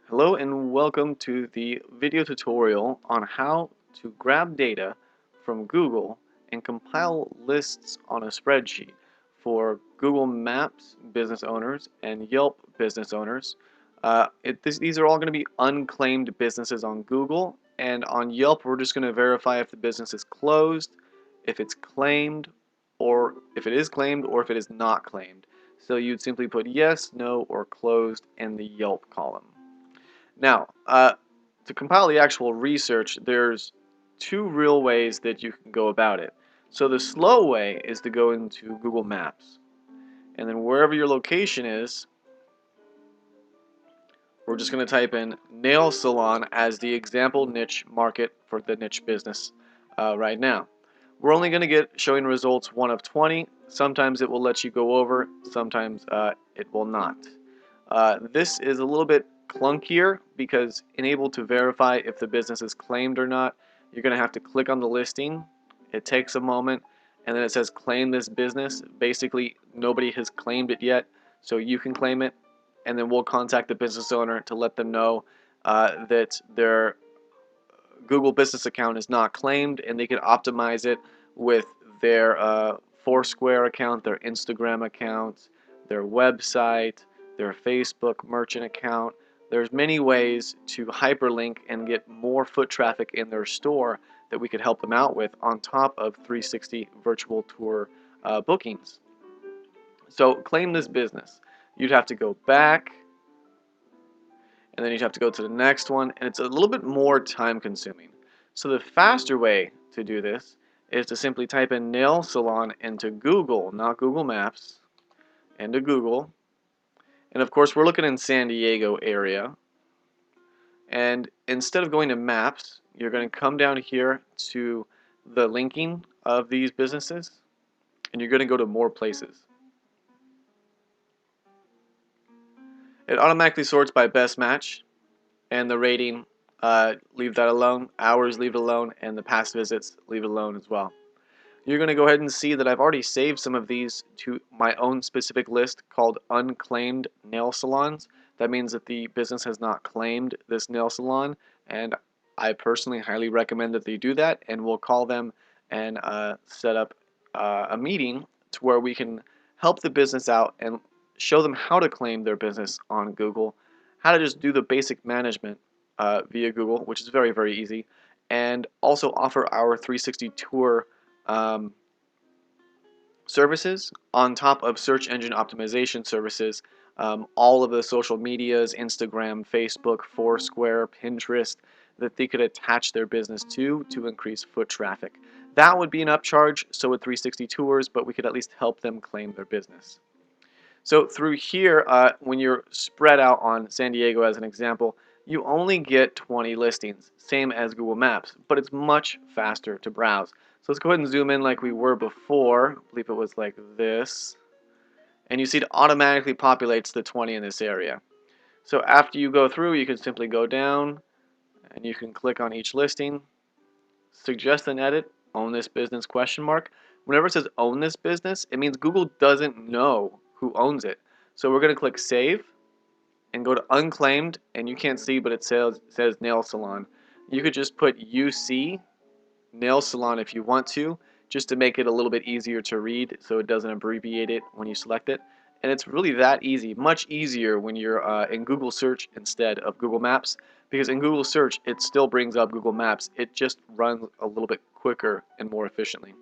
Hello and welcome to the video tutorial on how to grab data from Google and compile lists on a spreadsheet for Google Maps business owners and Yelp business owners. These are all going to be unclaimed businesses on Google, and on Yelp we're just going to verify if the business is closed, if it's claimed, or if it is claimed or if it is not claimed. So you'd simply put yes, no, or closed in the Yelp column. Now, to compile the actual research, there's two real ways that you can go about it. So the slow way is to go into Google Maps, and then wherever your location is, we're just going to type in nail salon as the example niche market for the niche business right now. We're only going to get showing results 1 of 20. Sometimes it will let you go over, sometimes it will not. This is a little bit clunkier because unable to verify if the business is claimed or not, you're going to have to click on the listing. It takes a moment, and then it says claim this business. Basically, nobody has claimed it yet, so you can claim it, and then we'll contact the business owner to let them know that their Google business account is not claimed, and they can optimize it with their Foursquare account, their Instagram account, their website, their Facebook merchant account. There's many ways to hyperlink and get more foot traffic in their store that we could help them out with on top of 360 virtual tour bookings. So claim this business. You'd have to go back, and then you'd have to go to the next one, and it's a little bit more time consuming. So the faster way to do this is to simply type in nail salon into Google, not Google Maps, into Google. And of course we're looking in San Diego area. And instead of going to maps, you're going to come down here to the linking of these businesses, and you're going to go to more places. It automatically sorts by best match, and the rating, leave that alone, hours, leave it alone, and the past visits, leave it alone as well. You're going to go ahead and see that I've already saved some of these to my own specific list called unclaimed nail salons. That means that the business has not claimed this nail salon, and I personally highly recommend that they do that, and we'll call them and set up a meeting to where we can help the business out and show them how to claim their business on Google, how to just do the basic management via Google, which is very, very easy, and also offer our 360 tour um, services on top of search engine optimization services, all of the social medias, Instagram, Facebook, Foursquare, Pinterest, that they could attach their business to increase foot traffic. That would be an upcharge, so would 360 Tours, but we could at least help them claim their business. So through here, when you're spread out on San Diego as an example, you only get 20 listings, same as Google Maps, but it's much faster to browse. So let's go ahead and zoom in like we were before. I believe it was like this. And you see it automatically populates the 20 in this area. So after you go through, you can simply go down and you can click on each listing, suggest an edit, own this business question mark. Whenever it says own this business, it means Google doesn't know who owns it. So we're going to click save and go to unclaimed, and you can't see, but it says nail salon. You could just put UC nail salon if you want to, just to make it a little bit easier to read so it doesn't abbreviate it when you select it. And it's really that easy, much easier when you're in Google search instead of Google Maps, because in Google search it still brings up Google Maps. It just runs a little bit quicker and more efficiently.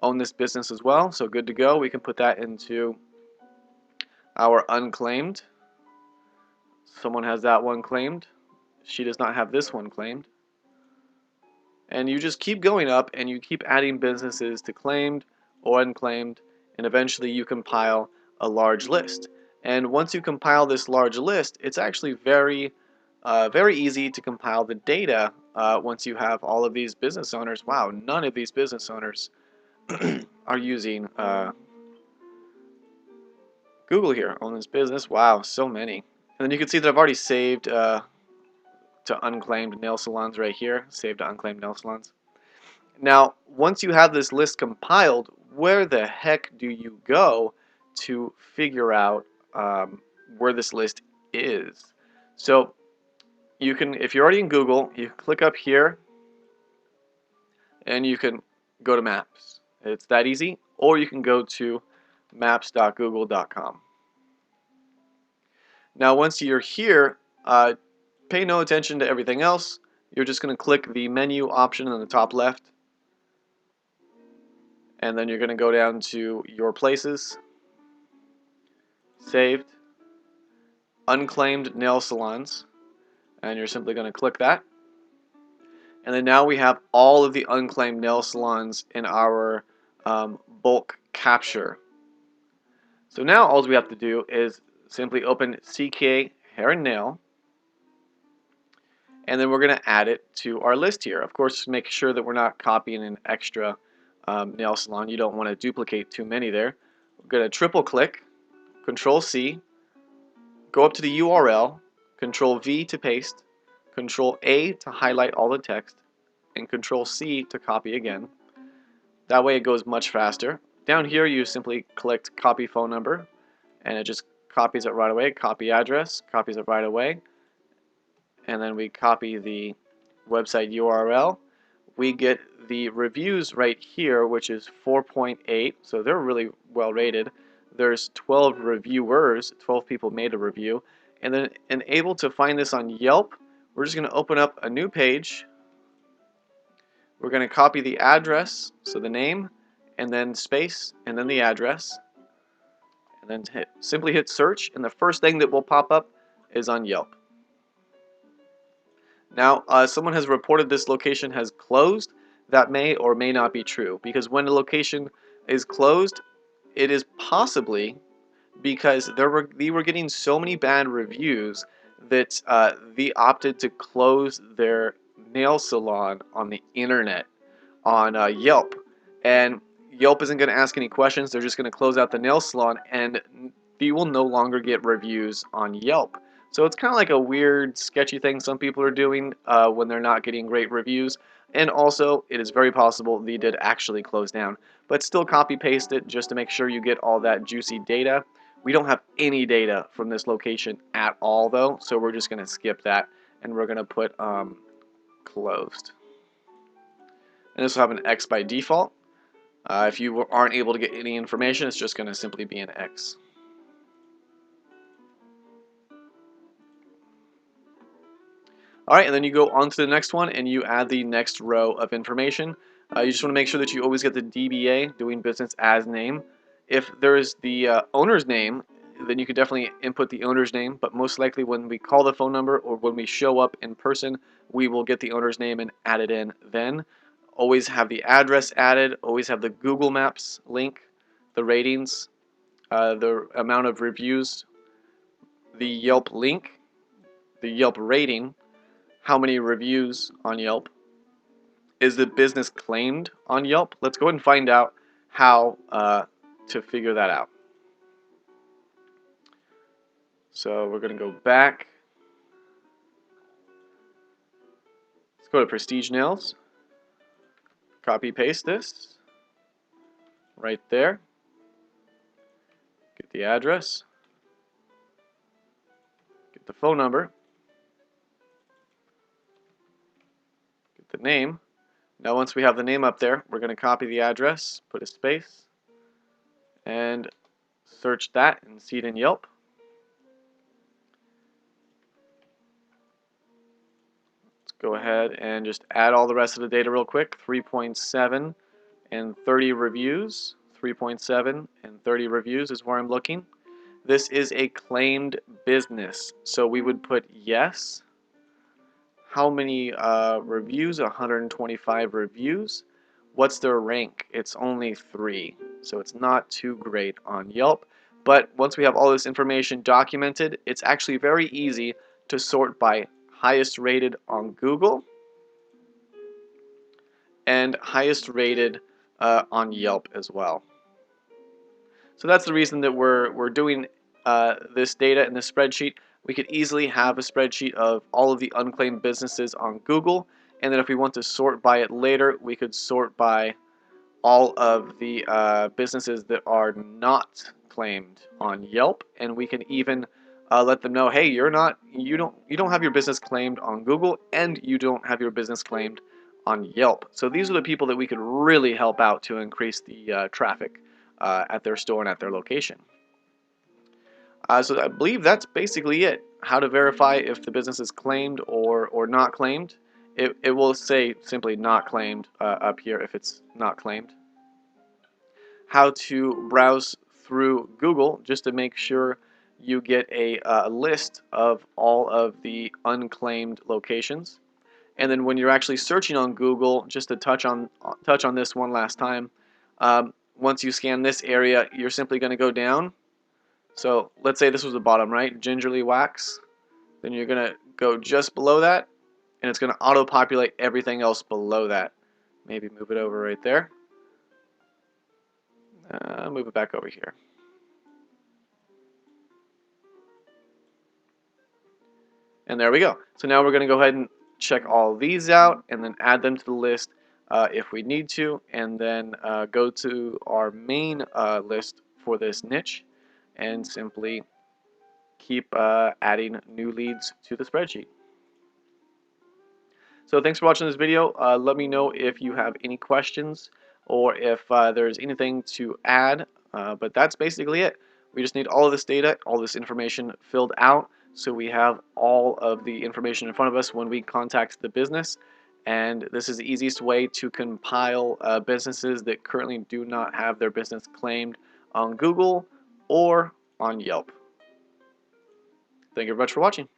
Own this business as well, so good to go. We can put that into our unclaimed. Someone has that one claimed. She does not have this one claimed. And you just keep going up and you keep adding businesses to claimed or unclaimed, and eventually you compile a large list. And once you compile this large list, it's actually very easy to compile the data once you have all of these business owners. Wow, none of these business owners are using Google here on this business. Wow, so many. And then you can see that I've already saved to unclaimed nail salons right here. Save to unclaimed nail salons. Now, once you have this list compiled, where the heck do you go to figure out where this list is? So you can, if you're already in Google, you click up here and you can go to Maps. It's that easy. Or you can go to maps.google.com. Now, once you're here, pay no attention to everything else. You're just going to click the menu option in the top left, and then you're going to go down to Your Places, Saved, Unclaimed Nail Salons, and you're simply going to click that. And then now we have all of the unclaimed nail salons in our bulk capture. So now all we have to do is simply open CK Hair and Nail, and then we're going to add it to our list here. Of course, make sure that we're not copying an extra nail salon. You don't want to duplicate too many there. We're going to triple click, Control C, go up to the URL, Control V to paste, Control A to highlight all the text, and Control C to copy again. That way it goes much faster. Down here you simply click copy phone number, and it just copies it right away. Copy address, copies it right away. And then we copy the website URL. We get the reviews right here, which is 4.8, so they're really well rated. There's 12 reviewers, 12 people made a review. And then, able to find this on Yelp, we're just going to open up a new page. We're going to copy the address, so the name, and then space, and then the address. And then simply hit search, and the first thing that will pop up is on Yelp. Now, someone has reported this location has closed. That may or may not be true, because when a location is closed, it is possibly because they were getting so many bad reviews that they opted to close their nail salon on the internet on Yelp. And Yelp isn't going to ask any questions. They're just going to close out the nail salon, and they will no longer get reviews on Yelp. So it's kind of like a weird, sketchy thing some people are doing when they're not getting great reviews. And also, it is very possible they did actually close down. But still copy paste it just to make sure you get all that juicy data. We don't have any data from this location at all, though, so we're just going to skip that, and we're going to put closed. And this will have an X by default. If you aren't able to get any information, it's just going to simply be an X. Alright, and then you go on to the next one and you add the next row of information. You just want to make sure that you always get the DBA, doing business as name. If there is the owner's name, then you could definitely input the owner's name, but most likely when we call the phone number or when we show up in person, we will get the owner's name and add it in then. Always have the address added, always have the Google Maps link, the ratings, the amount of reviews, the Yelp link, the Yelp rating, how many reviews on Yelp, is the business claimed on Yelp. Let's go ahead and find out how to figure that out. So we're going to go back. Let's go to Prestige Nails. Copy paste this right there. Get the address. Get the phone number. Get the name. Now once we have the name up there, we're going to copy the address, put a space, and search that and see it in Yelp. Let's go ahead and just add all the rest of the data real quick. 3.7 and 30 reviews. 3.7 and 30 reviews is where I'm looking. This is a claimed business, so we would put yes. How many reviews? 125 reviews. What's their rank? It's only 3, so it's not too great on Yelp. But once we have all this information documented, it's actually very easy to sort by highest rated on Google and highest rated on Yelp as well. So that's the reason that we're doing this data in this spreadsheet. We could easily have a spreadsheet of all of the unclaimed businesses on Google, and then if we want to sort by it later, we could sort by all of the businesses that are not claimed on Yelp, and we can even let them know, hey, you don't have your business claimed on Google, and you don't have your business claimed on Yelp. So these are the people that we could really help out to increase the traffic at their store and at their location. So I believe that's basically it. How to verify if the business is claimed or not claimed. It will say simply not claimed up here if it's not claimed. How to browse through Google just to make sure you get a list of all of the unclaimed locations. And then when you're actually searching on Google, just to touch on this one last time, once you scan this area, you're simply going to go down. So let's say this was the bottom, right? Gingerly wax. Then you're going to go just below that, and it's going to auto-populate everything else below that. Maybe move it over right there. Move it back over here. And there we go. So now we're going to go ahead and check all these out and then add them to the list if we need to, and then go to our main list for this niche and simply keep adding new leads to the spreadsheet. So thanks for watching this video. Let me know if you have any questions or if there's anything to add. But that's basically it. We just need all of this data, all this information filled out, so we have all of the information in front of us when we contact the business. And this is the easiest way to compile businesses that currently do not have their business claimed on Google or on Yelp. Thank you very much for watching.